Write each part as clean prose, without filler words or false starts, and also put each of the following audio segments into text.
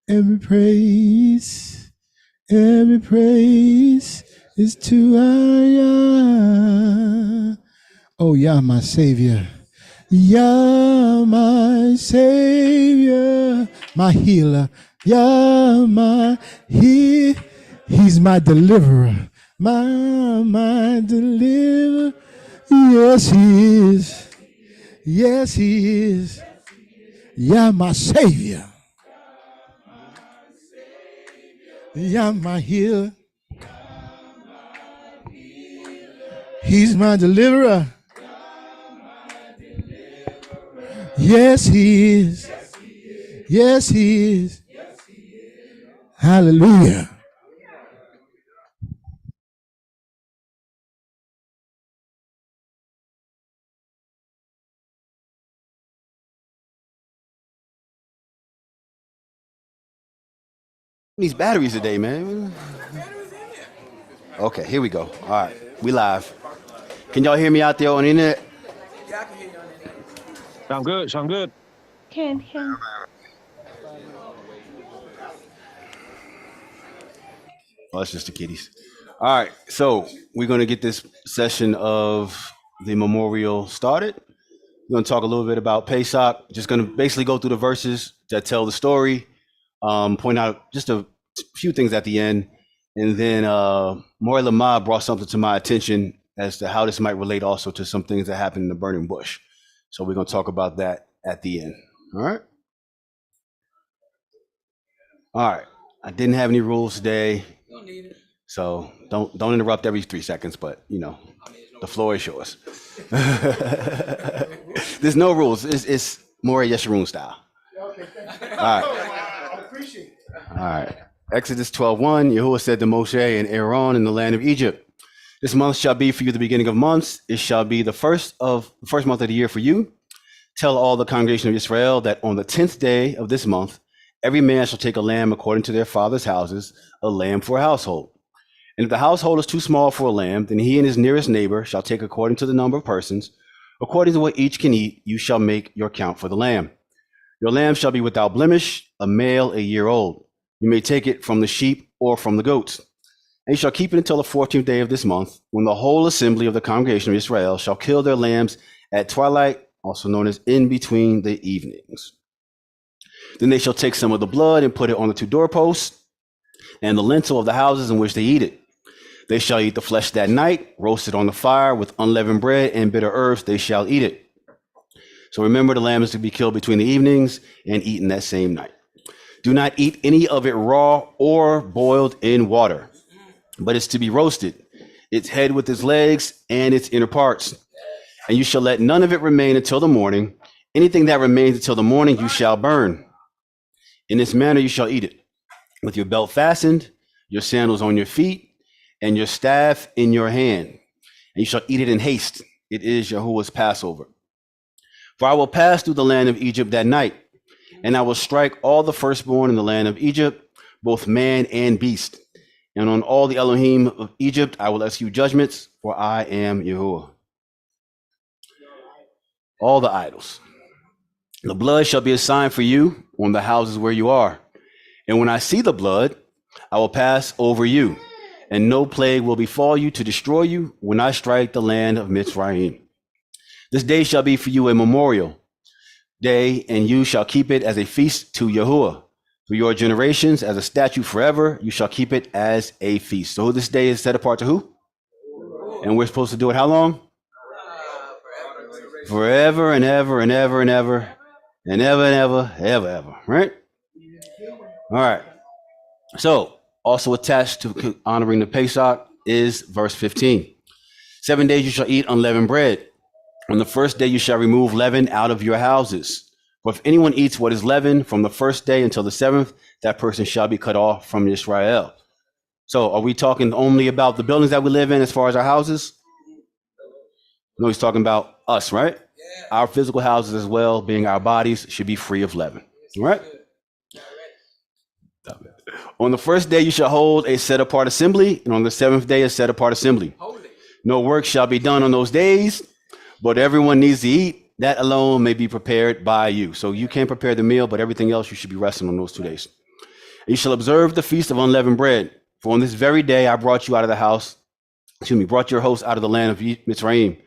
Every praise is to our Yah. Oh, Yah, my Savior. Yah, my Savior, my healer. Yah, He's my deliverer. My deliverer. Yes, He is. Yes, He is. Yah, my Savior. Yah, my healer. He's my deliverer. Yes, He is. Yes, He is. Hallelujah. These batteries today, man. Okay, here we go. All right, we live. Can y'all hear me out there on the internet? Yeah, I can hear you on the internet. Sound good. Sound good. Can. Oh, that's just the kitties. All right, so we're going to get this session of the memorial started. We're going to talk a little bit about Pesach. Just going to basically go through the verses that tell the story, point out just a few things at the end, and then Mori Lamar brought something to my attention as to how this might relate also to some things that happened in the burning bush. So we're going to talk about that at the end. All right. All right. I didn't have any rules today. You don't need it. So don't interrupt every 3 seconds, but you know, the floor is yours. There's no rules. It's more Yeshurun style. Okay, thank you. All right. I appreciate it. All right. Exodus 12:1, Yahuah said to Moshe and Aaron in the land of Egypt, this month shall be for you the beginning of months. It shall be the first month of the year for you. Tell all the congregation of Israel that on the 10th day of this month, every man shall take a lamb according to their father's houses, a lamb for a household. And if the household is too small for a lamb, then he and his nearest neighbor shall take according to the number of persons. According to what each can eat, you shall make your count for the lamb. Your lamb shall be without blemish, a male a year old. You may take it from the sheep or from the goats. And you shall keep it until the 14th day of this month, when the whole assembly of the congregation of Israel shall kill their lambs at twilight, also known as in between the evenings. Then they shall take some of the blood and put it on the two doorposts and the lintel of the houses in which they eat it. They shall eat the flesh that night, roasted on the fire with unleavened bread and bitter herbs, they shall eat it. So remember, the lamb is to be killed between the evenings and eaten that same night. Do not eat any of it raw or boiled in water, but it's to be roasted, its head with its legs and its inner parts. And you shall let none of it remain until the morning. Anything that remains until the morning you shall burn. In this manner you shall eat it, with your belt fastened, your sandals on your feet, and your staff in your hand. And you shall eat it in haste. It is Yahuwah's Passover. For I will pass through the land of Egypt that night, and I will strike all the firstborn in the land of Egypt, both man and beast. And on all the Elohim of Egypt I will execute judgments, for I am Yahuwah. All the idols. The blood shall be a sign for you on the houses where you are. And when I see the blood, I will pass over you, and no plague will befall you to destroy you when I strike the land of Mitzrayim. This day shall be for you a memorial day, and you shall keep it as a feast to Yahuwah. For your generations, as a statute forever, you shall keep it as a feast. So this day is set apart to who? And we're supposed to do it how long? Forever and ever and ever and ever and ever and ever, ever, ever, right? All right. So also attached to honoring the Pesach is verse 15. 7 days you shall eat unleavened bread. On the first day you shall remove leaven out of your houses. For if anyone eats what is leavened from the first day until the seventh, that person shall be cut off from Israel. So are we talking only about the buildings that we live in as far as our houses? No, he's talking about us, right? Yeah. Our physical houses as well, being our bodies, should be free of leaven. All right? On the first day you shall hold a set apart assembly, and on the seventh day a set apart assembly. Holy. No work shall be done on those days, but everyone needs to eat. That alone may be prepared by you. So you can't prepare the meal, but everything else you should be resting on those 2 days. You shall observe the feast of unleavened bread. For on this very day I brought you out of the house, brought your host out of the land of Mitzrayim.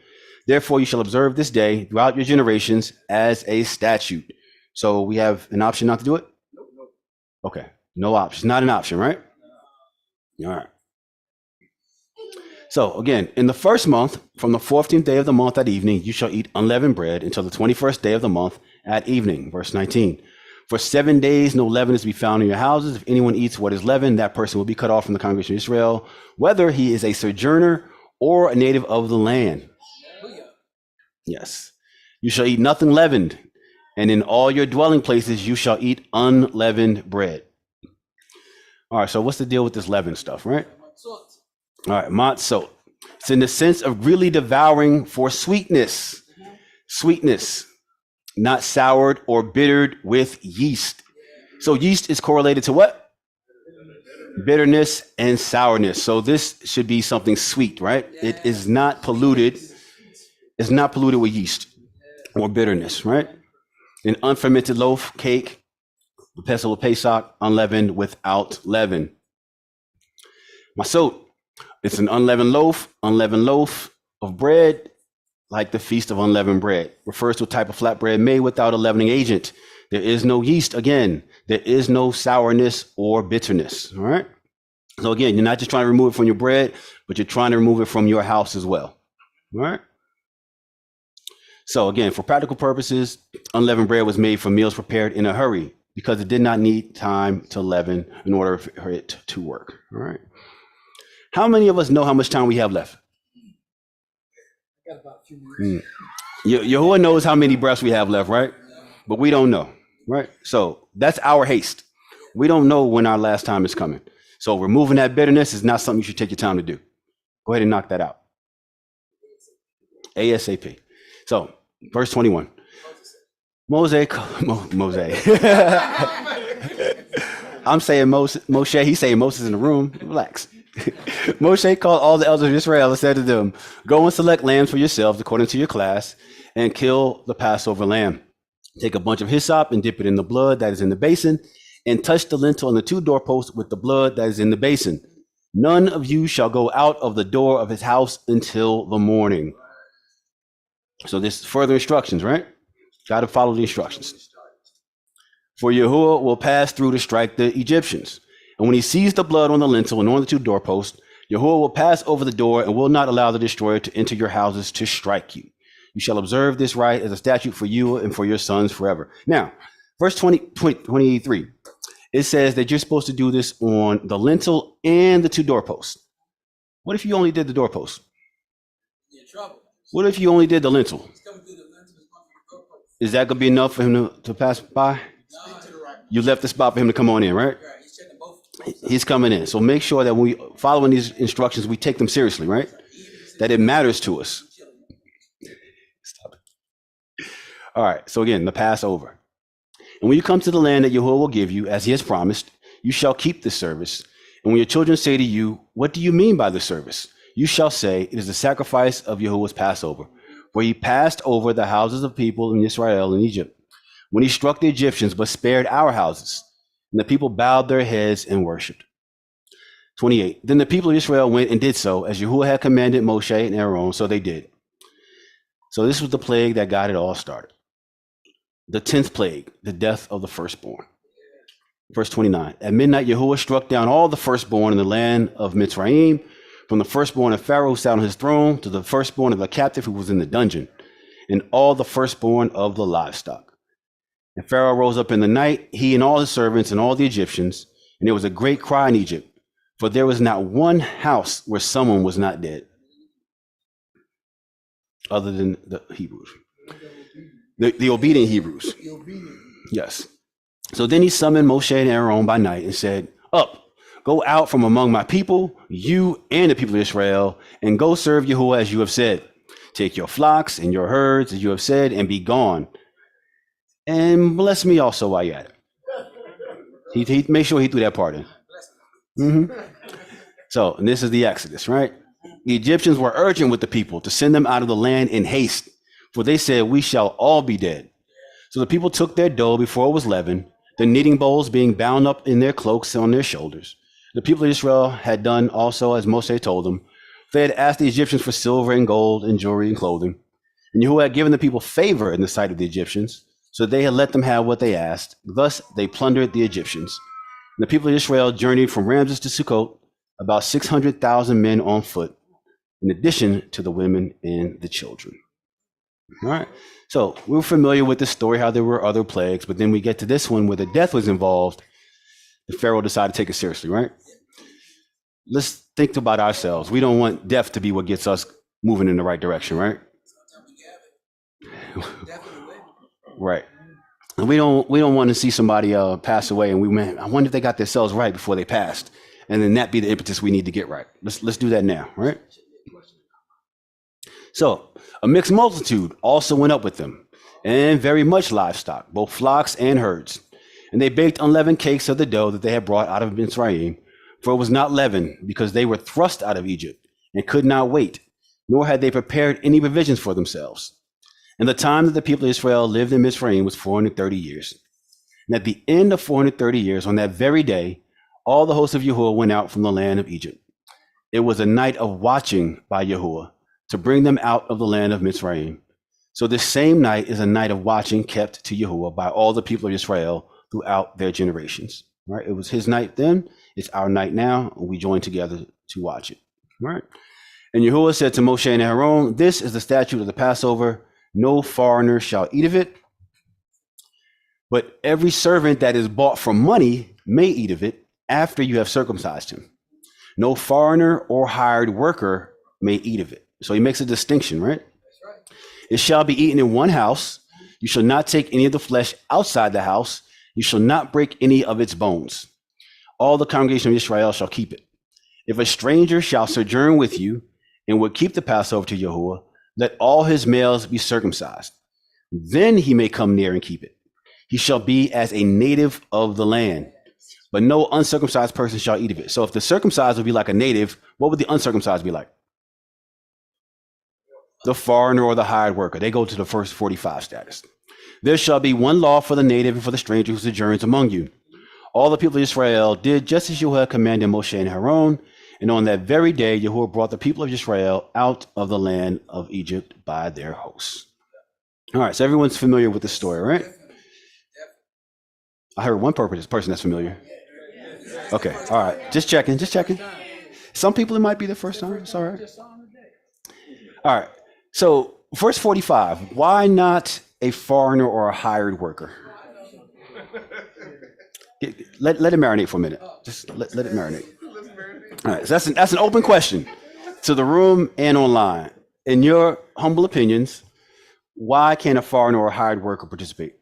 Therefore you shall observe this day throughout your generations as a statute. So we have an option not to do it? Okay, no option. Not an option, right? All right. So again, in the first month, from the 14th day of the month at evening, you shall eat unleavened bread until the 21st day of the month at evening. Verse 19. For 7 days, no leaven is to be found in your houses. If anyone eats what is leavened, that person will be cut off from the congregation of Israel, whether he is a sojourner or a native of the land. Yes. You shall eat nothing leavened, and in all your dwelling places you shall eat unleavened bread. All right, so what's the deal with this leaven stuff, right? All right, matzot. It's in the sense of really devouring for sweetness. Sweetness, not soured or bittered with yeast. So yeast is correlated to what? Bitterness and sourness. So this should be something sweet, right? It is not polluted. It's not polluted with yeast or bitterness, right? An unfermented loaf, cake, the pestle of Pesach, unleavened without leaven. Masot, it's an unleavened loaf of bread, like the feast of unleavened bread. Refers to a type of flatbread made without a leavening agent. There is no yeast, again. There is no sourness or bitterness, all right? So again, you're not just trying to remove it from your bread, but you're trying to remove it from your house as well, all right? So again, for practical purposes, unleavened bread was made from meals prepared in a hurry because it did not need time to leaven in order for it to work, all right? How many of us know how much time we have left? Got about a few minutes. Yahuah knows how many breaths we have left, right? But we don't know, right? So that's our haste. We don't know when our last time is coming. So removing that bitterness is not something you should take your time to do. Go ahead and knock that out. ASAP. So, verse 21. Moshe. I'm saying Moshe. He's saying Moses in the room. Relax. Moshe called all the elders of Israel and said to them, go and select lambs for yourselves according to your class and kill the Passover lamb. Take a bunch of hyssop and dip it in the blood that is in the basin and touch the lintel and the 2 doorposts with the blood that is in the basin. None of you shall go out of the door of his house until the morning. So this is further instructions, right? Got to follow the instructions. For Yahuah will pass through to strike the Egyptians. And when he sees the blood on the lintel and on the 2 doorposts, Yahuah will pass over the door and will not allow the destroyer to enter your houses to strike you. You shall observe this rite as a statute for you and for your sons forever. Now, verse 23, it says that you're supposed to do this on the lintel and the 2 doorposts. What if you only did the doorpost? You're in trouble. What if you only did the lintel? He's coming through the lentil, he's going through the doorpost. Is that going to be enough for him to pass by? No, to the right. You left the spot for him to come on in, right? Right, he's checking both. He's coming in. So make sure that when we following these instructions, we take them seriously, right? That it matters to us. Stop it. All right. So again, the Passover. And when you come to the land that Yahuah will give you, as he has promised, you shall keep this service. And when your children say to you, what do you mean by the service? You shall say, it is the sacrifice of Yahuwah's Passover, where he passed over the houses of people in Israel and Egypt, when he struck the Egyptians, but spared our houses. And the people bowed their heads and worshipped. 28. Then the people of Israel went and did so, as Yahuah had commanded Moshe and Aaron, so they did. So this was the plague that got it all started. The 10th plague, the death of the firstborn. Verse 29. At midnight, Yahuah struck down all the firstborn in the land of Mitzrayim, from the firstborn of Pharaoh who sat on his throne to the firstborn of the captive who was in the dungeon, and all the firstborn of the livestock. And Pharaoh rose up in the night, he and all his servants and all the Egyptians, and there was a great cry in Egypt, for there was not one house where someone was not dead, other than the Hebrews, the obedient Hebrews. Yes. So then he summoned Moshe and Aaron by night and said, up, go out from among my people, you and the people of Israel, and go serve Yahuah as you have said. Take your flocks and your herds as you have said, and be gone. And bless me also while you're at it. He made sure he threw that part in. So, and this is the Exodus, right? The Egyptians were urgent with the people to send them out of the land in haste, for they said, we shall all be dead. So the people took their dough before it was leavened, the kneading bowls being bound up in their cloaks on their shoulders. The people of Israel had done also as Moshe told them. They had asked the Egyptians for silver and gold and jewelry and clothing. And Yahuwah had given the people favor in the sight of the Egyptians, so they had let them have what they asked. Thus they plundered the Egyptians. And the people of Israel journeyed from Ramses to Sukkot, about 600,000 men on foot, in addition to the women and the children. All right. So we're familiar with the story, how there were other plagues, but then we get to this one where the death was involved. The Pharaoh decided to take it seriously, right? Let's think about ourselves. We don't want death to be what gets us moving in the right direction, right? Right. And we don't want to see somebody pass away and I wonder if they got themselves right before they passed. And then that be the impetus we need to get right. Let's do that now, right? So a mixed multitude also went up with them, and very much livestock, both flocks and herds. And they baked unleavened cakes of the dough that they had brought out of Mitzrayim, for it was not leavened, because they were thrust out of Egypt and could not wait, nor had they prepared any provisions for themselves. And the time that the people of Israel lived in Mitzrayim was 430 years. And at the end of 430 years, on that very day, all the hosts of Yahuwah went out from the land of Egypt. It was a night of watching by Yahuwah to bring them out of the land of Mitzrayim. So this same night is a night of watching kept to Yahuwah by all the people of Israel throughout their generations. Right? It was his night then. It's our night now. And we join together to watch it. Right? And Yahuwah said to Moshe and Aaron, "This is the statute of the Passover. No foreigner shall eat of it. But every servant that is bought for money may eat of it after you have circumcised him. No foreigner or hired worker may eat of it." So he makes a distinction, right? It shall be eaten in one house. You shall not take any of the flesh outside the house. You shall not break any of its bones. All the congregation of Israel shall keep it. If a stranger shall sojourn with you and will keep the Passover to Yahuwah, let all his males be circumcised. Then he may come near and keep it. He shall be as a native of the land, but no uncircumcised person shall eat of it. So if the circumcised would be like a native, what would the uncircumcised be like? The foreigner or the hired worker. They go to the first 45 status. There shall be one law for the native and for the stranger who sojourns among you. All the people of Israel did just as Yahuwah commanded Moshe and Aaron. And on that very day, Yahuwah brought the people of Israel out of the land of Egypt by their hosts. All right, so everyone's familiar with the story, right? I heard one person that's familiar. Okay, all right, just checking. Some people, it might be the first time. It's all right. All right, so verse 45, why not a foreigner or a hired worker? Let it marinate for a minute. Just let it marinate. All right, so that's an open question to the room and online. In your humble opinions, why can't a foreigner or a hired worker participate?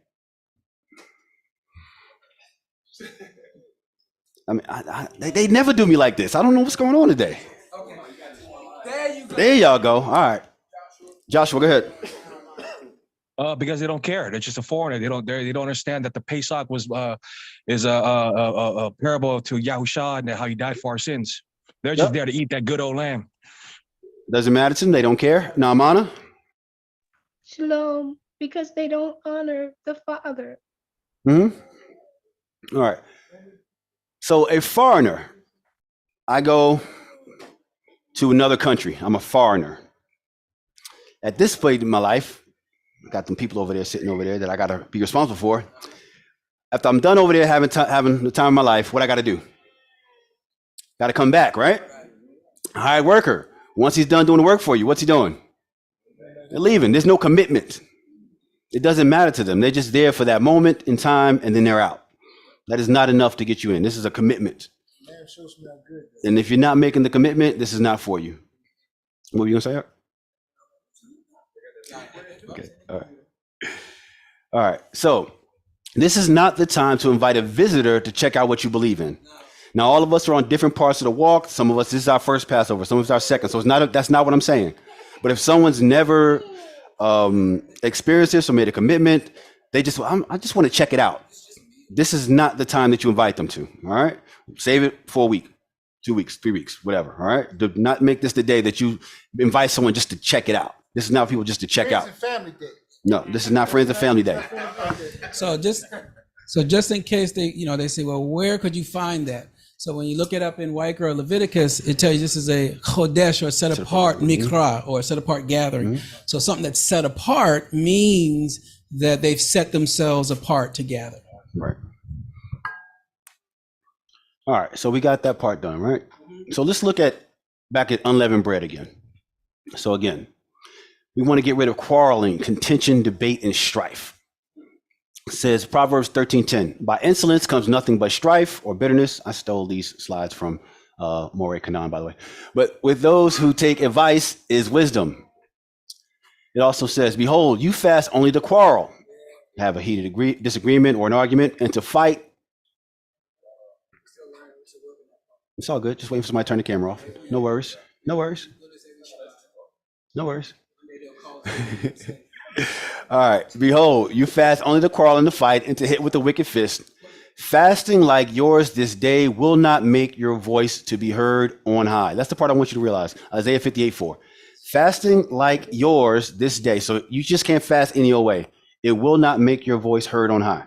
I mean, they never do me like this. I don't know what's going on today. Okay. There you go. There y'all go. All right. Joshua, go ahead. Because they don't care. They're just a foreigner. They don't understand that the Pesach is a parable to Yahushua and how he died for our sins. They're just there to eat that good old lamb. Doesn't matter to them. They don't care. Naamana? Shalom, because they don't honor the Father. All right. So a foreigner, I go to another country. I'm a foreigner. At this point in my life, I got some people over there sitting over there that I got to be responsible for. After I'm done over there having the time of my life, what I got to do? Got to come back, right? A hired worker. Once he's done doing the work for you, what's he doing? They're leaving. There's no commitment. It doesn't matter to them. They're just there for that moment in time, and then they're out. That is not enough to get you in. This is a commitment. And if you're not making the commitment, this is not for you. What were you going to say? Okay. All right. So this is not the time to invite a visitor to check out what you believe in. Now, all of us are on different parts of the walk. Some of us, this is our first Passover. Some of us our second. So that's not what I'm saying. But if someone's never experienced this or made a commitment, I just want to check it out. This is not the time that you invite them to. All right. Save it for a week, 2 weeks, 3 weeks, whatever. All right. Do not make this the day that you invite someone just to check it out. This is not people just to check out. Family day. No, this is not Friends and Family Day. So So just in case they say, well, where could you find that? So when you look it up in Wikra or Leviticus, it tells you this is a chodesh or set apart mikra or set apart gathering. So something that's set apart means that they've set themselves apart to gather. Right. All right. So we got that part done, right? So let's look back at unleavened bread again. So again, we want to get rid of quarreling, contention, debate, and strife. It says Proverbs 13:10, by insolence comes nothing but strife or bitterness. I stole these slides from Moreh Canaan, by the way. But with those who take advice is wisdom. It also says, behold, you fast only to quarrel, have a heated disagreement or an argument, and to fight. It's all good. Just waiting for somebody to turn the camera off. No worries. No worries. No worries. All right. Behold, you fast only to quarrel and to fight and to hit with a wicked fist. Fasting like yours this day will not make your voice to be heard on high. That's the part I want you to realize. Isaiah 58:4. Fasting like yours this day. So you just can't fast any old way. It will not make your voice heard on high.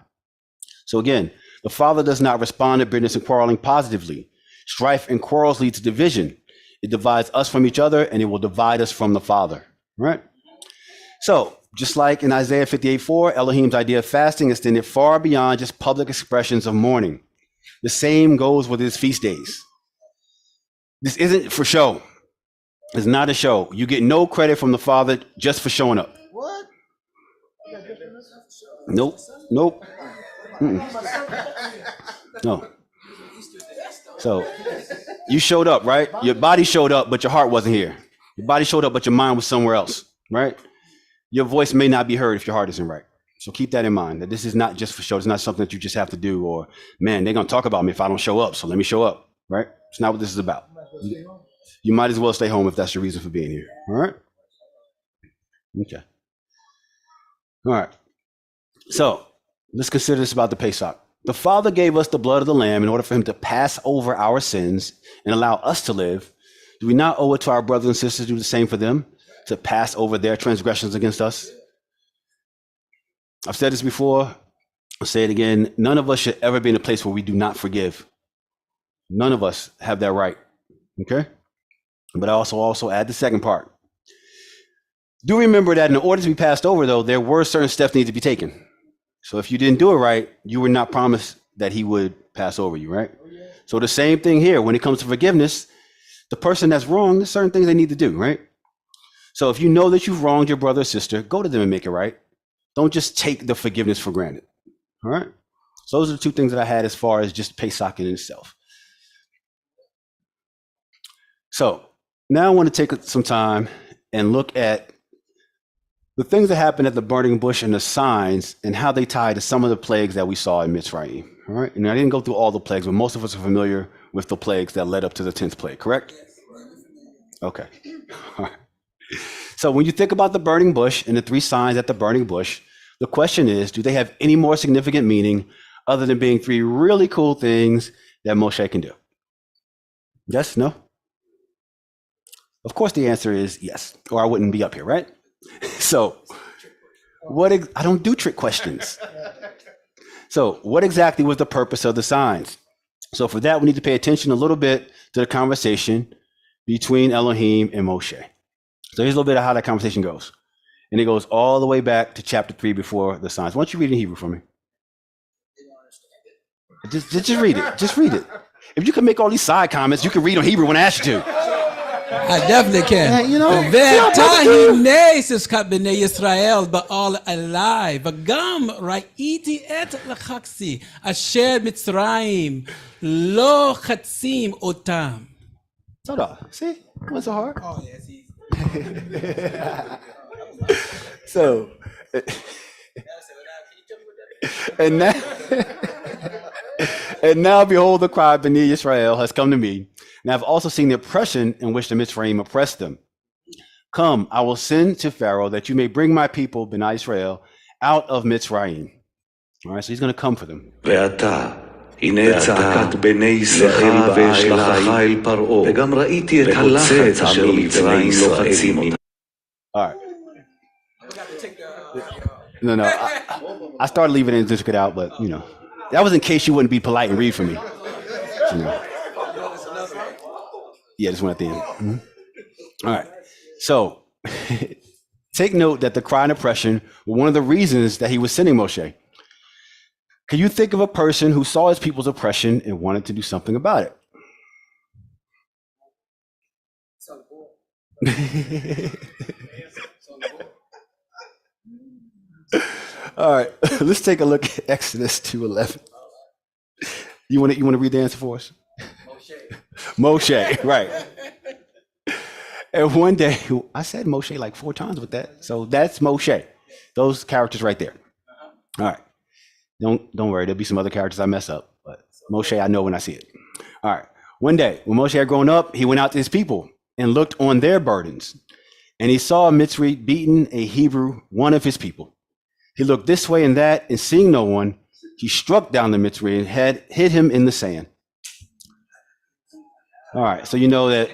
So again, the Father does not respond to bitterness and quarreling positively. Strife and quarrels lead to division. It divides us from each other, and it will divide us from the Father. Right? So, just like in Isaiah 58:4, Elohim's idea of fasting extended far beyond just public expressions of mourning. The same goes with his feast days. This isn't for show. It's not a show. You get no credit from the Father just for showing up. What? Nope. Nope. No. So, you showed up, right? Your body showed up, but your heart wasn't here. Your body showed up, but your mind was somewhere else, right? Your voice may not be heard if your heart isn't right. So keep that in mind, that this is not just for show. It's not something that you just have to do, or, man, they're going to talk about me if I don't show up, so let me show up, right? It's not what this is about. You might as well stay home if that's your reason for being here, all right? Okay. All right. So let's consider this about the Pesach. The Father gave us the blood of the Lamb in order for him to pass over our sins and allow us to live. Do we not owe it to our brothers and sisters to do the same for them, to pass over their transgressions against us? I've said this before. I'll say it again. None of us should ever be in a place where we do not forgive. None of us have that right. Okay? But I also add the second part. Do remember that in order to be passed over, though, there were certain steps that need to be taken. So if you didn't do it right, you were not promised that he would pass over you, right? So the same thing here. When it comes to forgiveness, the person that's wrong, there's certain things they need to do, right? So if you know that you've wronged your brother or sister, go to them and make it right. Don't just take the forgiveness for granted, all right? So those are the two things that I had as far as just Pesach in itself. So now I want to take some time and look at the things that happened at the burning bush and the signs and how they tie to some of the plagues that we saw in Mitzrayim. All right. And I didn't go through all the plagues, but most of us are familiar with the plagues that led up to the 10th plague, correct? Okay. All right. So when you think about the burning bush and the three signs at the burning bush, the question is, do they have any more significant meaning other than being three really cool things that Moshe can do? Yes? No? Of course the answer is yes, or I wouldn't be up here, right? So I don't do trick questions. So what exactly was the purpose of the signs? So for that, we need to pay attention a little bit to the conversation between Elohim and Moshe. So here's a little bit of how that conversation goes. And it goes all the way back to chapter 3 before the signs. Why don't you read in Hebrew for me? Just read it. Just read it. If you can make all these side comments, you can read on Hebrew when I ask you to. I definitely can. You know, והייתה חזקת בני ישראל בעול עלי, וגם ראיתי את לחקסי, אשר מצרים לא חצים אותם. Hold on. See? It wasn't so hard. Oh, yes, easy. So, and now behold, the cry of Bnei Israel has come to me. And I've also seen the oppression in which the Mitzrayim oppressed them. Come, I will send to Pharaoh that you may bring my people, Bnei Israel, out of Mitzrayim. All right, so he's going to come for them. ואתה, הנה צעקת בני ישראל ואשלחך אל פרעה, וגם ראיתי את הלחץ אשר מצרים לוחצים אותם. All right. No, I started leaving it and took it out, but you know. That was in case you wouldn't be polite and read for me. You know. Yeah, this one at the end. Mhm. All right. So take note that the cry and oppression were one of the reasons that he was sending Moshe. Can you think of a person who saw his people's oppression and wanted to do something about it? All right, let's take a look at Exodus 2:11. You want to read the answer for us? Moshe, right? And one day, I said Moshe like 4 times with that, so that's Moshe. Those characters right there. All right, don't worry. There'll be some other characters I mess up, but Moshe, I know when I see it. All right. One day, when Moshe had grown up, he went out to his people and looked on their burdens, and he saw a Mitzri beating a Hebrew, one of his people. He looked this way and that, and seeing no one, he struck down the Mitzri and had hit him in the sand. All right, so you know that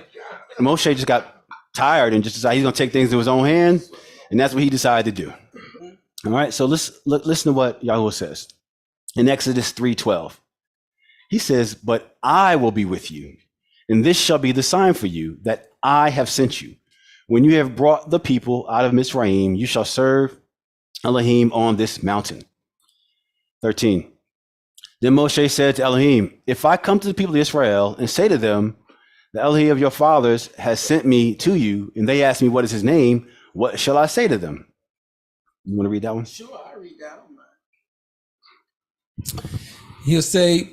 Moshe just got tired and just decided he's going to take things into his own hand, and that's what he decided to do. All right, so let's listen to what Yahuah says in Exodus 3:12. He says, "But I will be with you, and this shall be the sign for you that I have sent you. When you have brought the people out of Mizraim, you shall serve Elohim on this mountain." 13. Then Moshe said to Elohim, "If I come to the people of Israel and say to them, the Elohim of your fathers has sent me to you, and they ask me what is his name, what shall I say to them?" You want to read that one? Sure, I'll read that one. He'll say,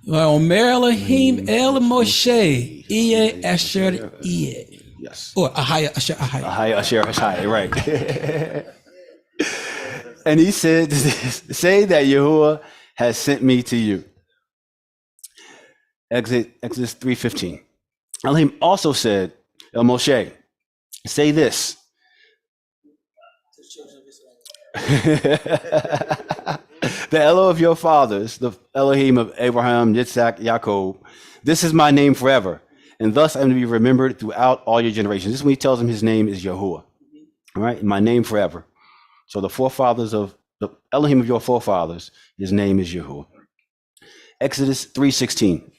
"Omer Elohim El Moshe, Iye Asher Iye." Yes. Or Ahaya Asher Ahaya. Ahaya Asher Ahaya, right. And he said, "Say that Yahuah has sent me to you." Exodus 3:15. Elohim also said, El Moshe, say this. The Elohim of your fathers, the Elohim of Abraham, Yitzhak, Yaakov, this is my name forever, and thus I am to be remembered throughout all your generations. This is when he tells him his name is Yahuah. All right, my name forever. So the forefathers of the Elohim of your forefathers, his name is Yahuah. Exodus 3:16.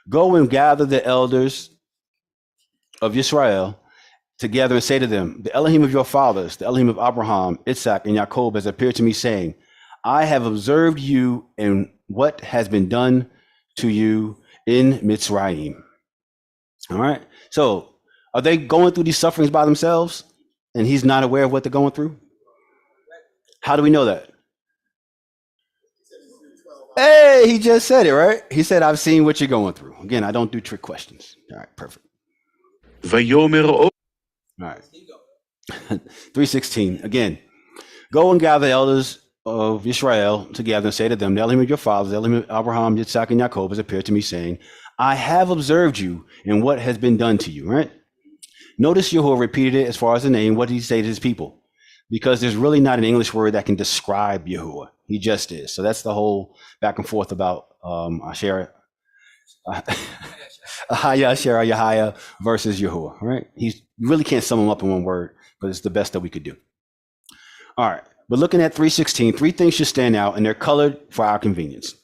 Go and gather the elders of Israel together and say to them, the Elohim of your fathers, the Elohim of Abraham, Yitzhak, and Yaakov has appeared to me, saying, I have observed you and what has been done to you in Mitzrayim. All right. So are they going through these sufferings by themselves and he's not aware of what they're going through? How do we know that? Hey, he just said it, right? He said, I've seen what you're going through. Again, I don't do trick questions. All right, perfect. All right. 3:16. Again, go and gather the elders of Israel together and say to them, the Elohim of your fathers, the Elohim of Abraham, Yitzhak, and Yaakov has appeared to me, saying, I have observed you and what has been done to you, right? Notice Yahuah repeated it as far as the name. What did he say to his people? Because there's really not an English word that can describe Yahuah. He just is. So that's the whole back and forth about Asher, Ahaya, Asher, Yahaya versus Yahuah, right? You really can't sum them up in one word, but it's the best that we could do. All right. But looking at 3:16, 3 things should stand out, and they're colored for our convenience.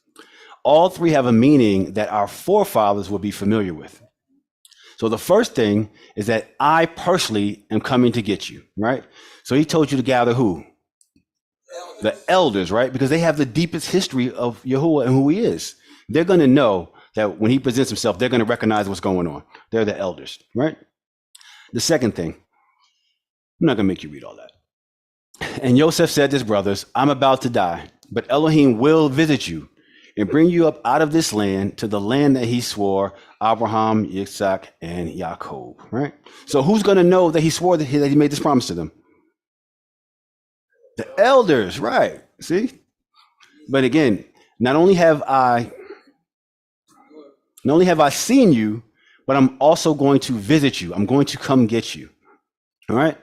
All 3 have a meaning that our forefathers will be familiar with. So the first thing is that I personally am coming to get you, right? So he told you to gather who? The elders, right? Because they have the deepest history of Yahuah and who he is. They're going to know that when he presents himself, they're going to recognize what's going on. They're the elders, right? The second thing, I'm not going to make you read all that. And Yosef said to his brothers, I'm about to die, but Elohim will visit you and bring you up out of this land to the land that he swore Abraham, Yitzhak, and Yaakov, right? So who's going to know that he swore that he made this promise to them? The elders, right? See? But again, not only have I seen you, but I'm also going to visit you. I'm going to come get you. All right?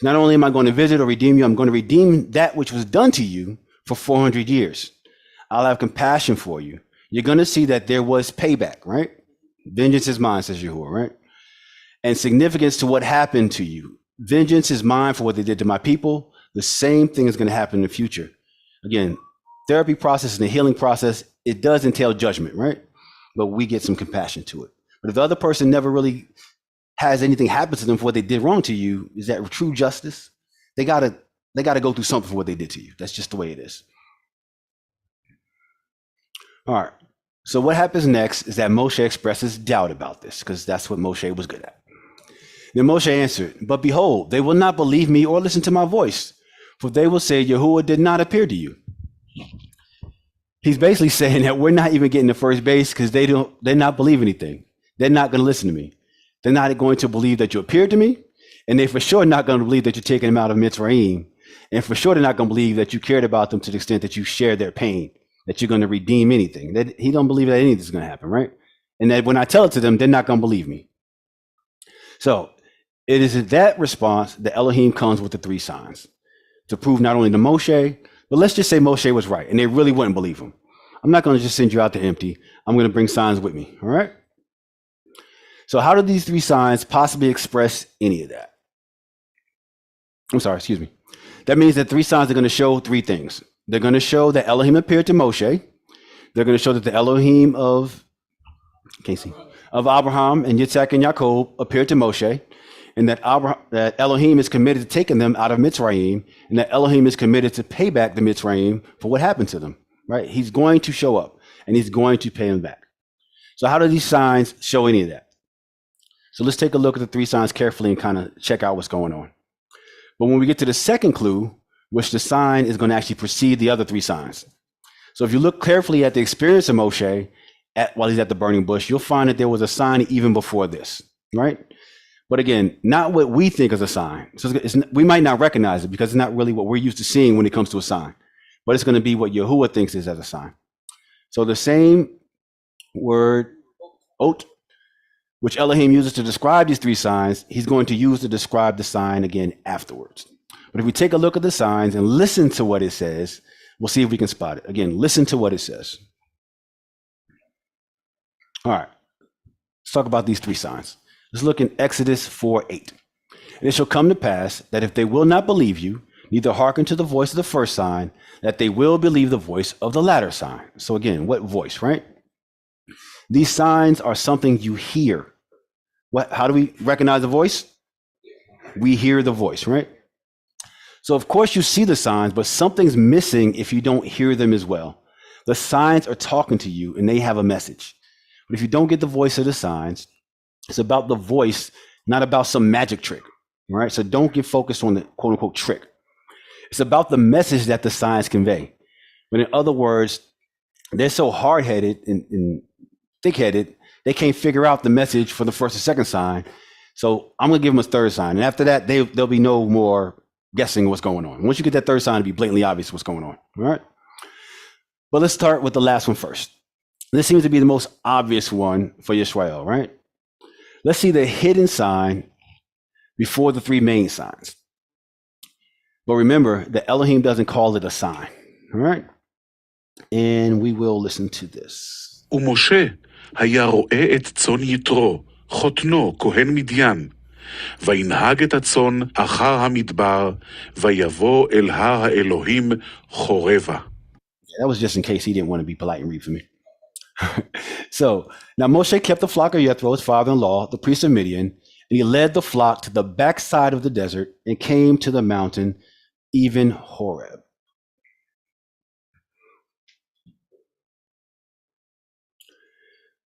Not only am I going to visit or redeem you, I'm going to redeem that which was done to you for 400 years. I'll have compassion for you. You're going to see that there was payback, right? Vengeance is mine, says Yahuah, right? And significance to what happened to you. Vengeance is mine for what they did to my people. The same thing is going to happen in the future. Again, therapy process and the healing process, it does entail judgment, right? But we get some compassion to it. But if the other person never really has anything happen to them for what they did wrong to you, is that true justice? They gotta go through something for what they did to you. That's just the way it is. All right. So what happens next is that Moshe expresses doubt about this, because that's what Moshe was good at. Then Moshe answered, "But behold, they will not believe me or listen to my voice, for they will say, Yahuah did not appear to you." He's basically saying that we're not even getting to first base because they're not believe anything. They're not going to listen to me. They're not going to believe that you appeared to me, and they for sure not going to believe that you're taking them out of Mitzrayim, and for sure they're not going to believe that you cared about them to the extent that you shared their pain, that you're going to redeem anything. That he don't believe that anything is going to happen, right? And that when I tell it to them, they're not going to believe me. So it is in that response that Elohim comes with the three signs to prove not only to Moshe, but let's just say Moshe was right and they really wouldn't believe him. I'm not going to just send you out to empty. I'm going to bring signs with me. All right. So how do these three signs possibly express any of that? I'm sorry, excuse me. That means that three signs are going to show three things. They're going to show that Elohim appeared to Moshe. They're going to show that the Elohim of Abraham and Yitzhak and Yaakov appeared to Moshe, and that Elohim is committed to taking them out of Mitzrayim, and that Elohim is committed to pay back the Mitzrayim for what happened to them, right? He's going to show up, and he's going to pay them back. So how do these signs show any of that? So let's take a look at the three signs carefully and kind of check out what's going on. But when we get to the second clue, which the sign is going to actually precede the other three signs. So if you look carefully at the experience of Moshe while he's at the burning bush, you'll find that there was a sign even before this, right? But again, not what we think is a sign. So we might not recognize it because it's not really what we're used to seeing when it comes to a sign, but it's going to be what Yahuah thinks is as a sign. So the same word, ot, which Elohim uses to describe these three signs, he's going to use to describe the sign again afterwards. But if we take a look at the signs and listen to what it says, we'll see if we can spot it. Again, listen to what it says. All right, let's talk about these three signs. Let's look in Exodus 4:8. And it shall come to pass that if they will not believe you, neither hearken to the voice of the first sign, that they will believe the voice of the latter sign. So again, what voice, right? These signs are something you hear. How do we recognize the voice? We hear the voice, right? So of course you see the signs, but something's missing if you don't hear them as well. The signs are talking to you and they have a message. But if you don't get the voice of the signs, it's about the voice, not about some magic trick, right? So don't get focused on the quote unquote trick. It's about the message that the signs convey. But in other words, they're so hard-headed and thick-headed, they can't figure out the message for the first or second sign. So I'm going to give them a third sign. And after that, there'll be no more guessing what's going on. Once you get that third sign, it'll be blatantly obvious what's going on. All right. But let's start with the last one first. This seems to be the most obvious one for Yisrael, right? Let's see the hidden sign before the three main signs. But remember that Elohim doesn't call it a sign. All right. And we will listen to this. ומשה היה רואה את צאן יתרו, חותנו, כהן מדיין, וינהג את הצאן אחר המדבר, ויבוא אל הר האלוהים חורבה. That was just in case he didn't want to be polite and read for me. So now Moshe kept the flock of Jethro, his father-in-law, the priest of Midian, and he led the flock to the backside of the desert and came to the mountain, even Horeb.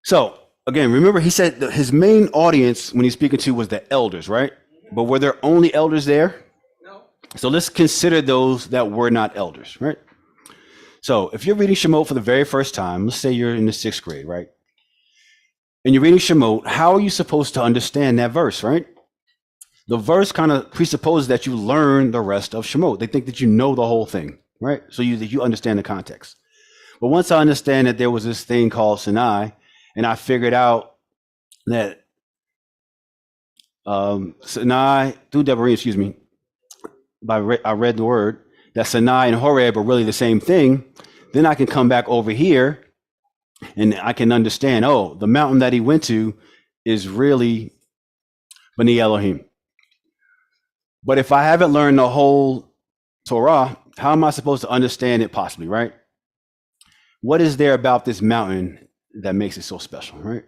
So again, remember he said that his main audience when he's speaking to was the elders, right? But were there only elders there? No. So let's consider those that were not elders, right? So if you're reading Shemot for the very first time, let's say you're in the 6th grade, right? And you're reading Shemot, how are you supposed to understand that verse, right? The verse kind of presupposes that you learn the rest of Shemot. They think that you know the whole thing, right? So that you understand the context. But once I understand that there was this thing called Sinai, and I figured out that Sinai, through Devarim, excuse me, I read the word, that Sinai and Horeb are really the same thing, then I can come back over here and I can understand, oh, the mountain that he went to is really B'nai Elohim. But if I haven't learned the whole Torah, how am I supposed to understand it possibly, right? what is there about this mountain that makes it so special, right?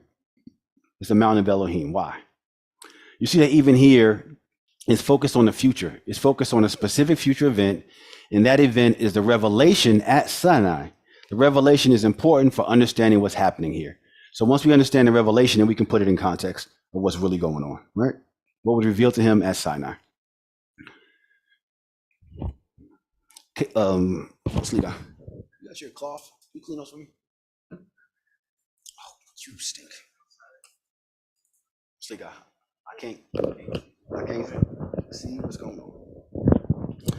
It's the mountain of Elohim. Why? You see that even here, it's focused on the future. It's focused on a specific future event, and that event is the revelation at Sinai. The revelation is important for understanding what's happening here. So once we understand the revelation, then we can put it in context of what's really going on, right? What was revealed to him at Sinai. Okay, Slika, you got your cloth? You clean those for me? Oh, you stink. Slika, I can't see what's going on.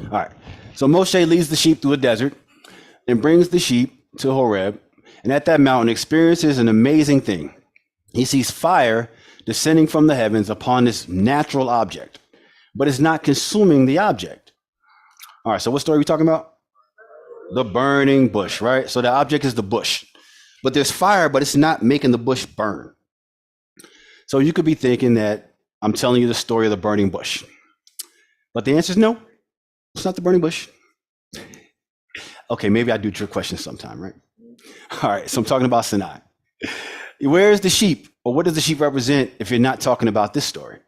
All right. So Moshe leads the sheep through a desert and brings the sheep to Horeb, and at that mountain experiences an amazing thing. He sees fire descending from the heavens upon this natural object, but it's not consuming the object. All right, so what story are we talking about? The burning bush, right? So the object is the bush, but there's fire, but it's not making the bush burn. So you could be thinking that I'm telling you the story of the burning bush, but the answer is no, it's not the burning bush. Okay, maybe I do trick questions sometime, right? All right, so I'm talking about Sinai. Where is the sheep, or what does the sheep represent if you're not talking about this story?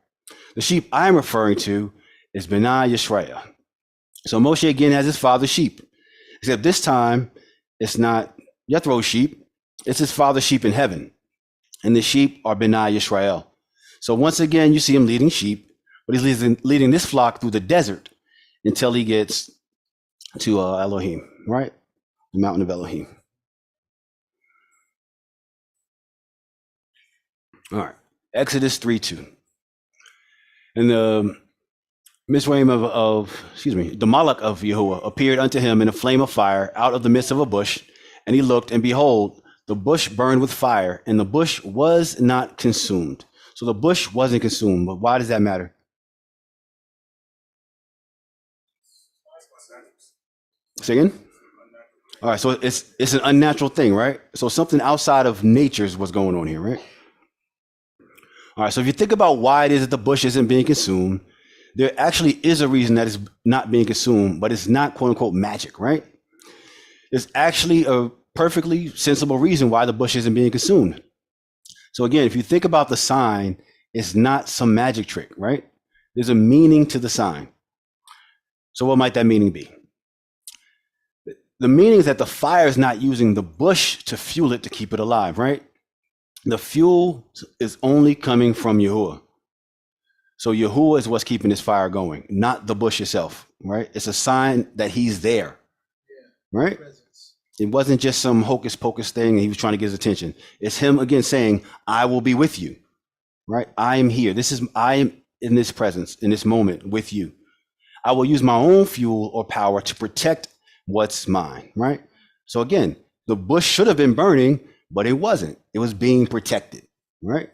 The sheep I'm referring to is B'nai Yisrael. So Moshe again has his father's sheep, except this time it's not Jethro's sheep, it's his father's sheep in heaven. And the sheep are B'nai Yisrael. So once again, you see him leading sheep, but he's leading this flock through the desert until he gets to Elohim, right? The mountain of Elohim. All right, Exodus 3:2. And the Mizraim the Malach of Yahuah appeared unto him in a flame of fire out of the midst of a bush, and he looked, and behold, the bush burned with fire, and the bush was not consumed. So the bush wasn't consumed, but why does that matter? Say again? All right, so it's an unnatural thing, right? So something outside of nature is what's going on here, right? All right, so if you think about why it is that the bush isn't being consumed, there actually is a reason that it's not being consumed, but it's not quote unquote magic, right? There's actually a perfectly sensible reason why the bush isn't being consumed. So again, if you think about the sign, it's not some magic trick, right? There's a meaning to the sign. So what might that meaning be? The meaning is that the fire is not using the bush to fuel it to keep it alive, right? The fuel is only coming from Yahuah. So Yahuah is what's keeping this fire going, not the bush itself, right? It's a sign that he's there, right? It wasn't just some hocus pocus thing and he was trying to get his attention. It's him again saying, I will be with you, right? I am here. I am in this presence, in this moment with you. I will use my own fuel or power to protect what's mine, right? So again, the bush should have been burning, but it wasn't. It was being protected, right?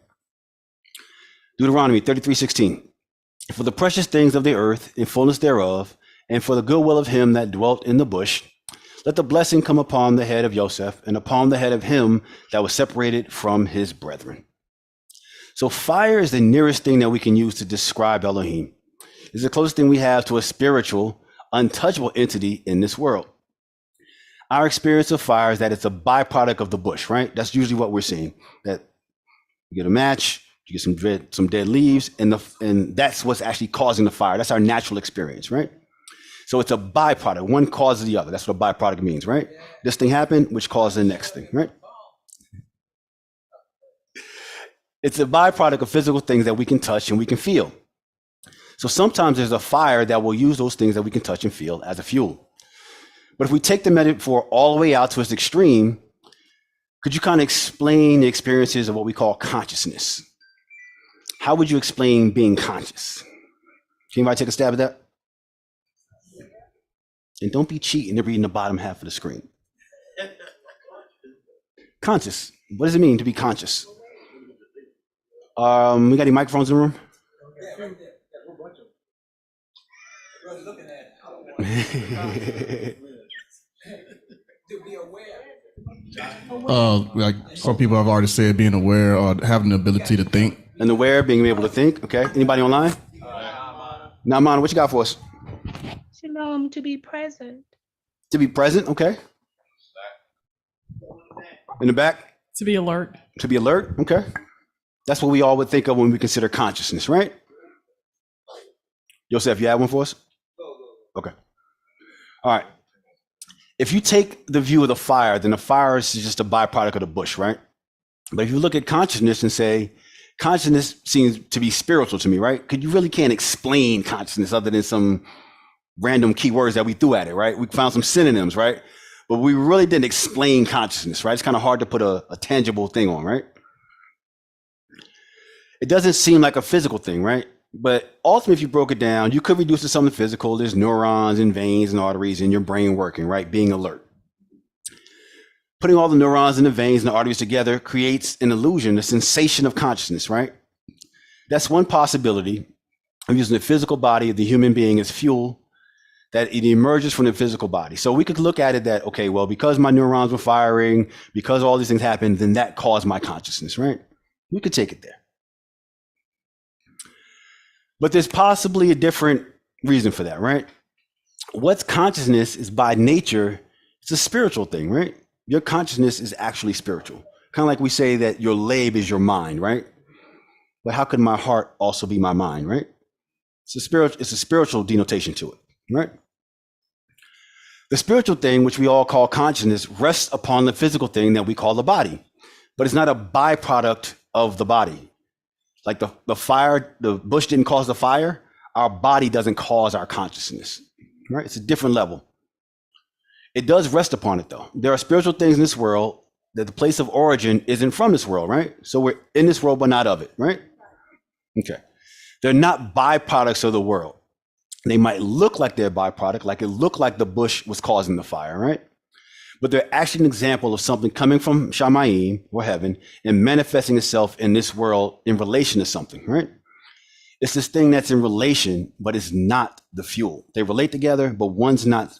Deuteronomy 33:16. For the precious things of the earth in fullness thereof, and for the goodwill of him that dwelt in the bush, let the blessing come upon the head of Joseph and upon the head of him that was separated from his brethren. So fire is the nearest thing that we can use to describe Elohim. It's the closest thing we have to a spiritual, untouchable entity in this world. Our experience of fire is that it's a byproduct of the bush, right? That's usually what we're seeing. That you get a match, you get some dead leaves, and that's what's actually causing the fire. That's our natural experience, right? So it's a byproduct. One causes the other. That's what a byproduct means, right? This thing happened, which caused the next thing, right? It's a byproduct of physical things that we can touch and we can feel. So sometimes there's a fire that will use those things that we can touch and feel as a fuel. But if we take the metaphor all the way out to its extreme, could you kind of explain the experiences of what we call consciousness? How would you explain being conscious? Can anybody take a stab at that? And don't be cheating and reading the bottom half of the screen. Conscious. What does it mean to be conscious? We got any microphones in the room? Like some people have already said, being aware or having the ability to think. And aware, being able to think. Okay. Anybody online? Naaman, what you got for us? Shalom, to be present. To be present. Okay. In the back? To be alert. To be alert? Okay. That's what we all would think of when we consider consciousness, right? Yosef, you have one for us? Okay. All right. If you take the view of the fire, then the fire is just a byproduct of the bush, right? But if you look at consciousness and say, consciousness seems to be spiritual to me, right? Because you really can't explain consciousness other than some random keywords that we threw at it, right? We found some synonyms, right? But we really didn't explain consciousness, right? It's kind of hard to put a tangible thing on, right? It doesn't seem like a physical thing, right? But ultimately, if you broke it down, you could reduce it to something physical. There's neurons and veins and arteries in your brain working, right? Being alert. Putting all the neurons and the veins and the arteries together creates an illusion, a sensation of consciousness, right? That's one possibility of using the physical body of the human being as fuel, that it emerges from the physical body. So we could look at it that, okay, well, because my neurons were firing, because all these things happened, then that caused my consciousness, right? We could take it there. But there's possibly a different reason for that, right? What's consciousness is by nature, it's a spiritual thing, right? Your consciousness is actually spiritual. Kind of like we say that your lab is your mind, right? But how could my heart also be my mind, right? It's a spiritual denotation to it, right? The spiritual thing, which we all call consciousness, rests upon the physical thing that we call the body, but it's not a byproduct of the body. Like the fire, the bush didn't cause the fire. Our body doesn't cause our consciousness, right? It's a different level. It does rest upon it though. There are spiritual things in this world that the place of origin isn't from this world, right? So we're in this world, but not of it, right? Okay. They're not byproducts of the world. They might look like they're a byproduct, like it looked like the bush was causing the fire, right? But they're actually an example of something coming from Shamayim, or heaven, and manifesting itself in this world in relation to something, right? It's this thing that's in relation, but it's not the fuel. They relate together, but one's not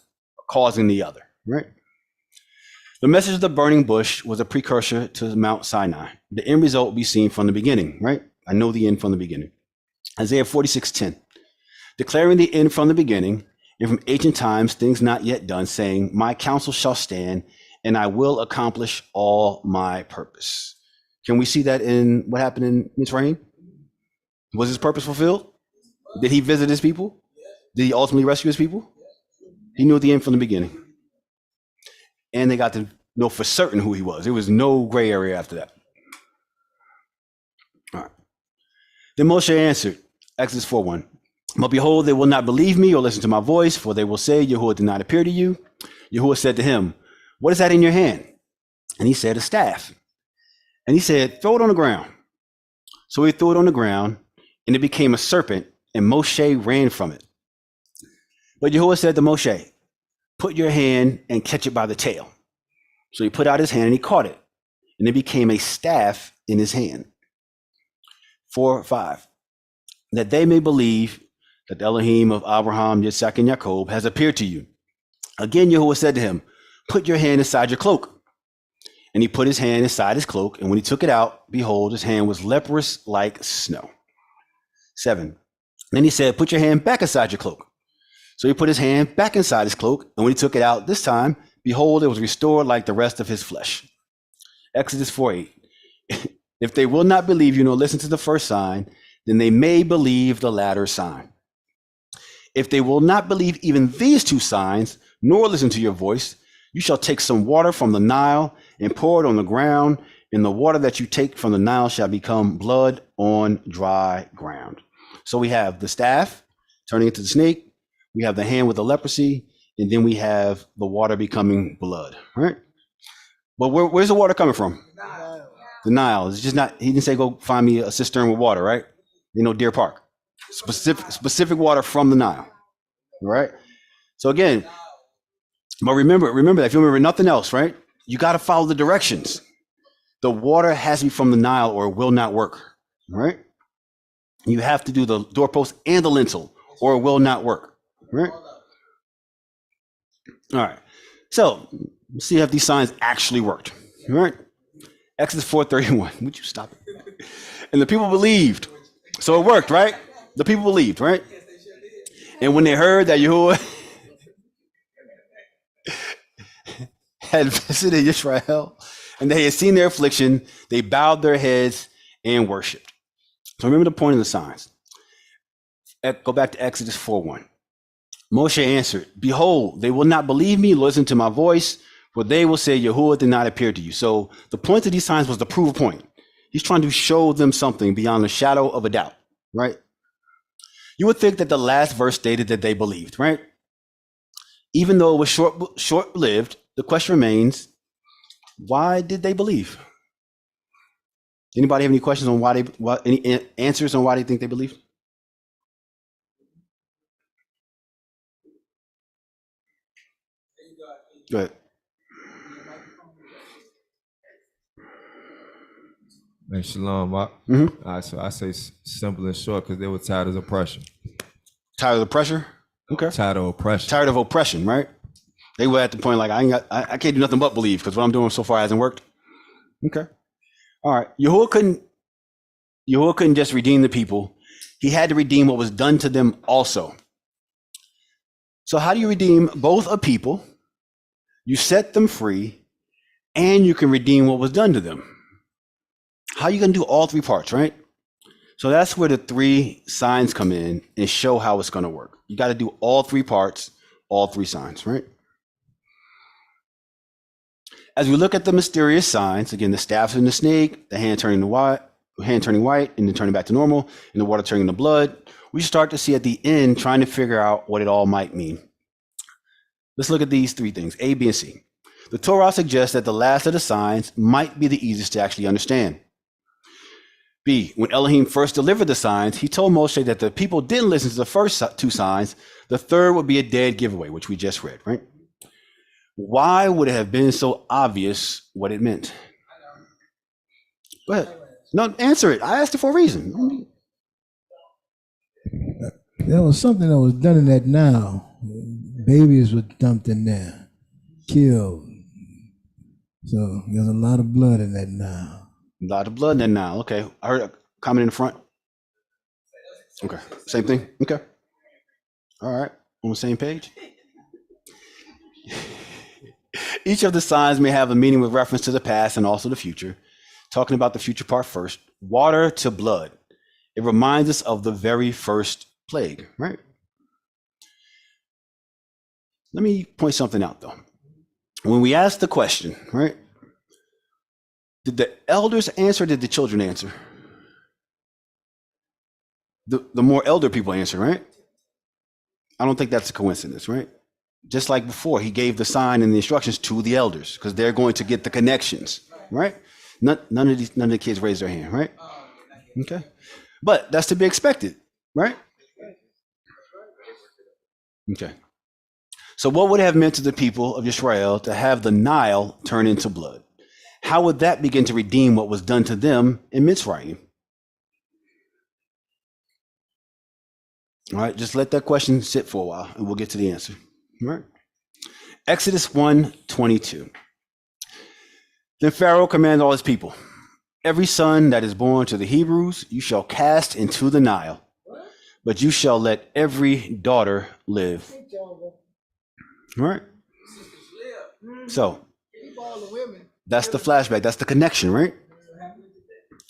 causing the other, right? The message of the burning bush was a precursor to Mount Sinai. The end result will be seen from the beginning, right? I know the end from the beginning. Isaiah 46:10, declaring the end from the beginning, and from ancient times, things not yet done, saying, my counsel shall stand, and I will accomplish all my purpose. Can we see that in what happened in Mitzrayim? Was his purpose fulfilled? Did he visit his people? Did he ultimately rescue his people? He knew the end from the beginning. And they got to know for certain who he was. There was no gray area after that. All right. Then Moshe answered, Exodus 4:1. But behold, they will not believe me or listen to my voice, for they will say, Yahuah did not appear to you. Yahuah said to him, what is that in your hand? And he said, a staff. And he said, throw it on the ground. So he threw it on the ground, and it became a serpent, and Moshe ran from it. But Yahuah said to Moshe, put your hand and catch it by the tail. So he put out his hand and he caught it, and it became a staff in his hand. 4:5, that they may believe that the Elohim of Abraham, Yitzhak, and Jacob has appeared to you. Again, Yahuah said to him, put your hand inside your cloak. And he put his hand inside his cloak, and when he took it out, behold, his hand was leprous like snow. 7, then he said, put your hand back inside your cloak. So he put his hand back inside his cloak, and when he took it out this time, behold, it was restored like the rest of his flesh. Exodus 4:8, if they will not believe you nor listen to the first sign, then they may believe the latter sign. If they will not believe even these two signs, nor listen to your voice, you shall take some water from the Nile and pour it on the ground, and the water that you take from the Nile shall become blood on dry ground. So we have the staff turning into the snake, we have the hand with the leprosy, and then we have the water becoming blood, right? But where's the water coming from? The Nile. It's just not, he didn't say go find me a cistern with water, right? You know, Deer Park. Specific water from the Nile, right? So again, but remember that if you remember nothing else, right? You got to follow the directions. The water has to be from the Nile or it will not work, right? You have to do the doorpost and the lintel or it will not work, right? All right. So let's see if these signs actually worked, all right? Exodus 4:31. Would you stop it? And the people believed. So it worked, right? The people believed, right? And when they heard that Yahuah had visited Israel And they had seen their affliction, they bowed their heads and worshiped. So remember the point of the signs. Go back to Exodus 4:1. Moshe answered, behold, they will not believe me, listen to my voice, for they will say, Yahuah did not appear to you. So the point of these signs was to prove a point. He's trying to show them something beyond the shadow of a doubt, right? You would think that the last verse stated that they believed, right? Even though it was short-lived, the question remains, why did they believe? Anybody have any questions on any answers on why they think they believed? Go ahead. Hey, Shalom, Mark. So I say simple and short because they were tired of oppression. Tired of the pressure? Okay. Tired of oppression. Tired of oppression, right? They were at the point like, I can't do nothing but believe because what I'm doing so far hasn't worked. Okay. All right. Yahuah couldn't just redeem the people. He had to redeem what was done to them also. So how do you redeem both a people? You set them free, and you can redeem what was done to them. How are you going to do all three parts, right? So that's where the three signs come in and show how it's going to work. You got to do all three parts, all three signs, right? As we look at the mysterious signs, again, the staff and the snake, the hand turning white, and then turning back to normal, and the water turning to blood, we start to see at the end trying to figure out what it all might mean. Let's look at these three things, A, B, and C. The Torah suggests that the last of the signs might be the easiest to actually understand. B, when Elohim first delivered the signs, he told Moshe that the people didn't listen to the first two signs. The third would be a dead giveaway, which we just read, right? Why would it have been so obvious what it meant? Go ahead. No, answer it. I asked it for a reason. There was something that was done in that now. Babies were dumped in there, killed. So there's a lot of blood in that now. A lot of blood in that now. Okay. I heard a comment in the front. Okay. Same thing. Okay. All right. On the same page. Each of the signs may have a meaning with reference to the past and also the future. Talking about the future part first. Water to blood. It reminds us of the very first plague, right? Let me point something out, though. When we ask the question, right, did the elders answer or did the children answer? The more elder people answer, right? I don't think that's a coincidence, right? Just like before, he gave the sign and the instructions to the elders because they're going to get the connections, right? None of the kids raised their hand, right? Okay. But that's to be expected, right? Okay. So what would it have meant to the people of Israel to have the Nile turn into blood? How would that begin to redeem what was done to them in Mitzrayim? All right, just let that question sit for a while and we'll get to the answer. All right. Exodus 1:22. Then Pharaoh commanded all his people, every son that is born to the Hebrews you shall cast into the Nile, but you shall let every daughter live. All right. So that's the flashback. That's the connection, right?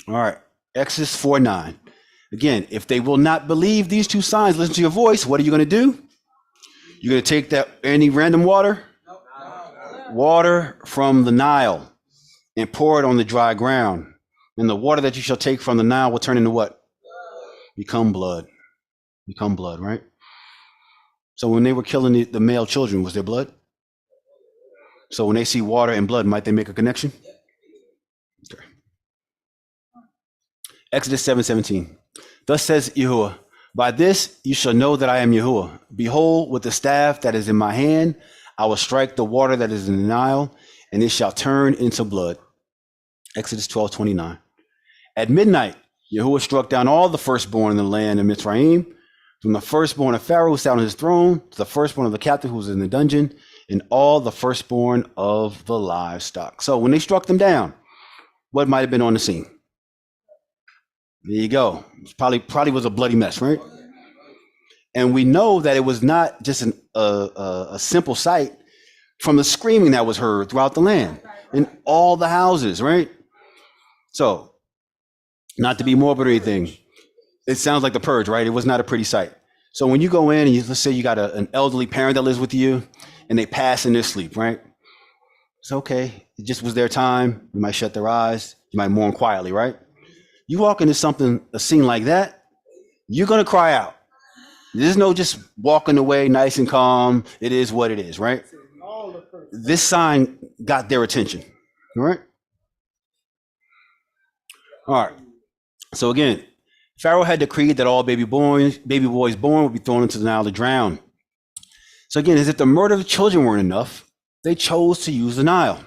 All right. Exodus 4:9. Again, if they will not believe these two signs, listen to your voice, what are you going to do? You're going to take any random water from the Nile and pour it on the dry ground. And the water that you shall take from the Nile will turn into what? Become blood. Become blood, right? So when they were killing the male children, was there blood? So when they see water and blood, might they make a connection? Okay. Exodus 7:17. Thus says Yahuah, by this you shall know that I am Yahuah. Behold, with the staff that is in my hand, I will strike the water that is in the Nile, and it shall turn into blood. Exodus 12:29. At midnight, Yahuah struck down all the firstborn in the land of Mitzrayim, from the firstborn of Pharaoh who sat on his throne, to the firstborn of the captive who was in the dungeon, and all the firstborn of the livestock. So when they struck them down, what might have been on the scene? There you go. It probably was a bloody mess, right? And we know that it was not just a simple sight. from the screaming that was heard throughout the land in all the houses, right? So, not to be morbid or anything, it sounds like the purge, right? It was not a pretty sight. So when you go in and let's say you got an elderly parent that lives with you and they pass in their sleep, right? It's okay. It just was their time. You might shut their eyes. You might mourn quietly, right? You walk into a scene like that, you're going to cry out. There's no just walking away nice and calm. It is what it is, right? This sign got their attention, all right? All right. So again, Pharaoh had decreed that all baby boys born would be thrown into the Nile to drown. So again, as if the murder of children weren't enough, they chose to use the Nile.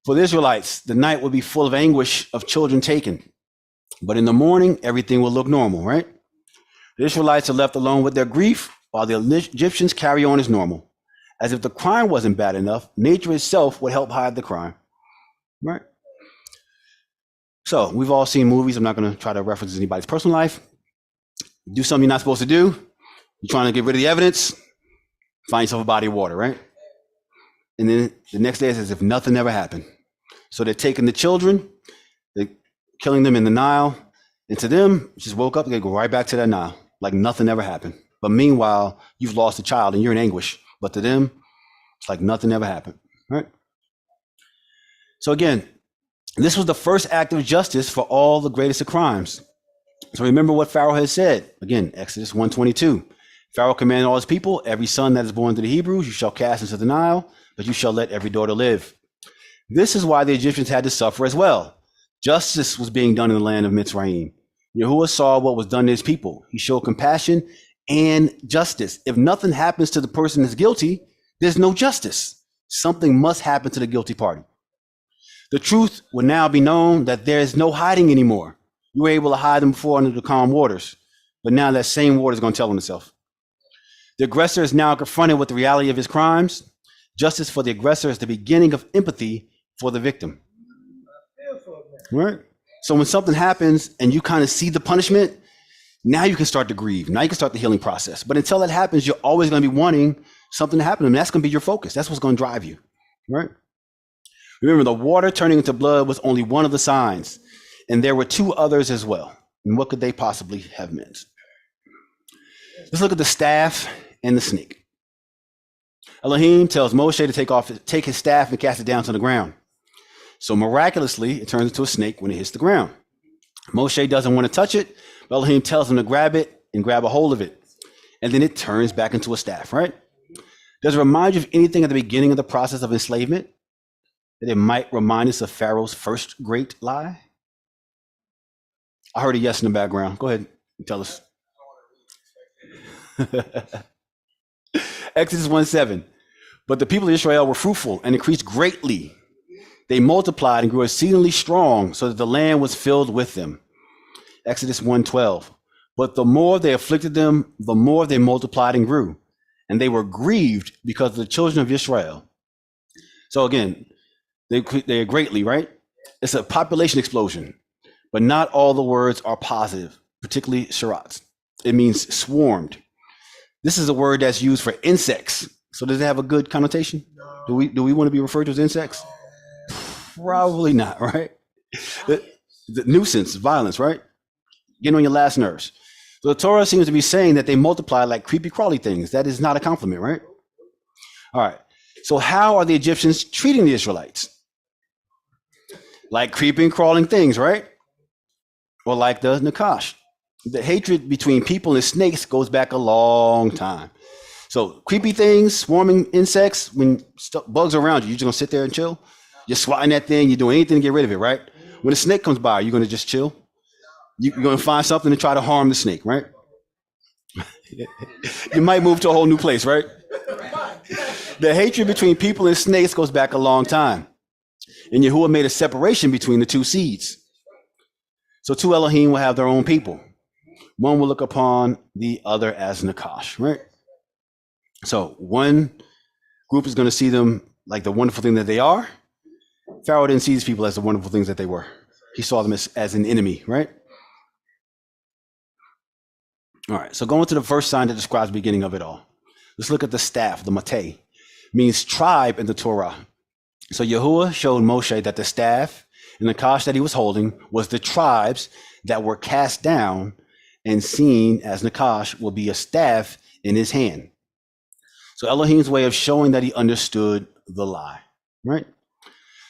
For the Israelites, the night would be full of anguish of children taken. But in the morning, everything will look normal, right? The Israelites are left alone with their grief, while the Egyptians carry on as normal. As if the crime wasn't bad enough, nature itself would help hide the crime, right? So we've all seen movies. I'm not going to try to reference anybody's personal life. You do something you're not supposed to do. You're trying to get rid of the evidence. Find yourself a body of water, right? And then the next day it's as if nothing ever happened. So they're taking the children, they're killing them in the Nile. And to them, just woke up, they go right back to that Nile, like nothing ever happened. But meanwhile, you've lost a child and you're in anguish. But to them, it's like nothing ever happened, right? So again, this was the first act of justice for all the greatest of crimes. So remember what Pharaoh had said. Again, Exodus 1:22. Pharaoh commanded all his people, every son that is born to the Hebrews, you shall cast into the Nile, but you shall let every daughter live. This is why the Egyptians had to suffer as well. Justice was being done in the land of Mitzrayim. Yahuah saw what was done to his people. He showed compassion and justice. If nothing happens to the person that's guilty, there's no justice. Something must happen to the guilty party. The truth will now be known that there is no hiding anymore. You were able to hide them before under the calm waters, but now that same water is going to tell on itself. The aggressor is now confronted with the reality of his crimes. Justice for the aggressor is the beginning of empathy for the victim. Right? So when something happens and you kind of see the punishment, now you can start to grieve. Now you can start the healing process. But until that happens, you're always going to be wanting something to happen. And that's going to be your focus. That's what's going to drive you. Right? Remember, the water turning into blood was only one of the signs, and there were two others as well. And what could they possibly have meant? Let's look at the staff and the snake. Elohim tells Moshe to take his staff and cast it down to the ground. So miraculously, it turns into a snake when it hits the ground. Moshe doesn't want to touch it, but Elohim tells him to grab it and grab a hold of it. And then it turns back into a staff, right? Does it remind you of anything at the beginning of the process of enslavement? That it might remind us of Pharaoh's first great lie? I heard a yes in the background. Go ahead and tell us. Exodus 1:7. But the people of Israel were fruitful and increased greatly. They multiplied and grew exceedingly strong, so that the land was filled with them. Exodus 1:12. But the more they afflicted them, the more they multiplied and grew. And they were grieved because of the children of Israel. So again, they are greatly, right? It's a population explosion, but not all the words are positive, particularly Sharat. It means swarmed. This is a word that's used for insects. So does it have a good connotation? Do we want to be referred to as insects? Probably not, right? The nuisance, violence, right? Getting on your last nerves. So the Torah seems to be saying that they multiply like creepy crawly things. That is not a compliment, right? All right. So how are the Egyptians treating the Israelites? Like creeping, crawling things, right? Or like the Nakash. The hatred between people and snakes goes back a long time. So creepy things, swarming insects, when bugs are around you, you're just going to sit there and chill? You're swatting that thing, you're doing anything to get rid of it, right? When a snake comes by, you're going to just chill? You're going to find something to try to harm the snake, right? You might move to a whole new place, right? The hatred between people and snakes goes back a long time. And Yahuah made a separation between the two seeds. So two Elohim will have their own people. One will look upon the other as Nakash, right? So one group is going to see them like the wonderful thing that they are. Pharaoh didn't see these people as the wonderful things that they were. He saw them as an enemy, right? All right, so going to the first sign that describes the beginning of it all. Let's look at the staff, the mateh. means tribe in the Torah. So Yahuah showed Moshe that the staff and the Nakash that he was holding was the tribes that were cast down and seen as Nakash will be a staff in his hand. So Elohim's way of showing that he understood the lie, right?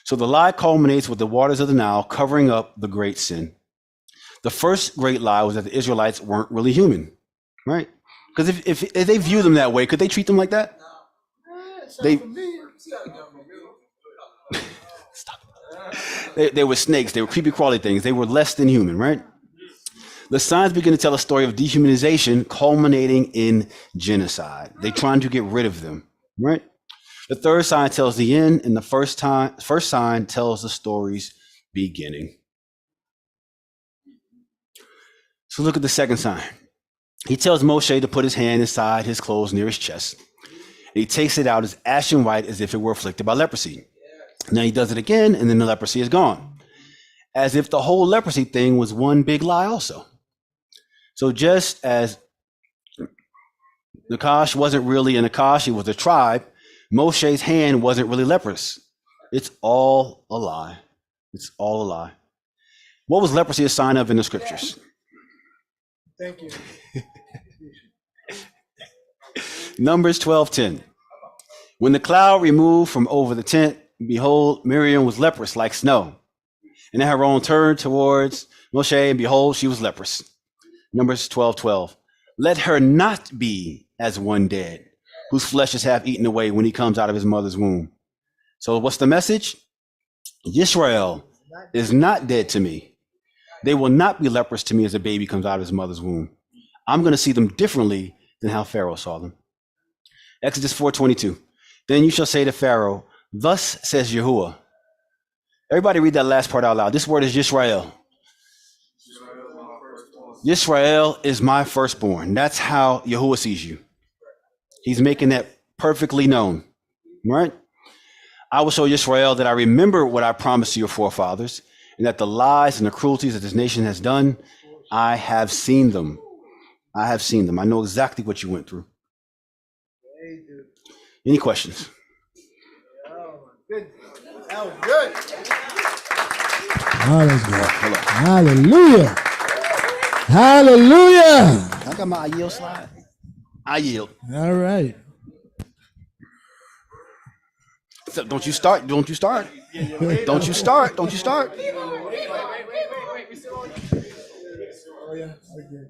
So the lie culminates with the waters of the Nile covering up the great sin. The first great lie was that the Israelites weren't really human, right? Because if they view them that way, could they treat them like that? They were snakes. They were creepy crawly things. They were less than human, right? The signs begin to tell a story of dehumanization culminating in genocide. They're trying to get rid of them, right? The third sign tells the end, and the first sign tells the story's beginning. So look at the second sign. He tells Moshe to put his hand inside his clothes near his chest. And he takes it out as ashen white as if it were afflicted by leprosy. Now he does it again, and then the leprosy is gone. As if the whole leprosy thing was one big lie also. So just as Nakash wasn't really a Nakash, he was a tribe, Moshe's hand wasn't really leprous. It's all a lie. It's all a lie. What was leprosy a sign of in the scriptures? Thank you. Numbers 12:10. When the cloud removed from over the tent, behold, Miriam was leprous like snow. And Aaron turned towards Moshe, and behold, she was leprous. Numbers 12:12. Let her not be as one dead, whose flesh is half eaten away when he comes out of his mother's womb. So what's the message? Yisrael is not dead to me. They will not be leprous to me as a baby comes out of his mother's womb. I'm going to see them differently than how Pharaoh saw them. Exodus 4:22. Then you shall say to Pharaoh, thus says Yahuah. Everybody read that last part out loud. This word is Yisrael. Yisrael is my firstborn. That's how Yahuah sees you. He's making that perfectly known, right? I will show Yisrael that I remember what I promised to your forefathers, and that the lies and the cruelties that this nation has done, I have seen them. I have seen them. I know exactly what you went through. Any questions? That was good. Hallelujah. Hallelujah. I got my yield slide. I yield. All right. So don't you start. Don't you start. Don't you start. Don't you start. Oh, yeah. Okay.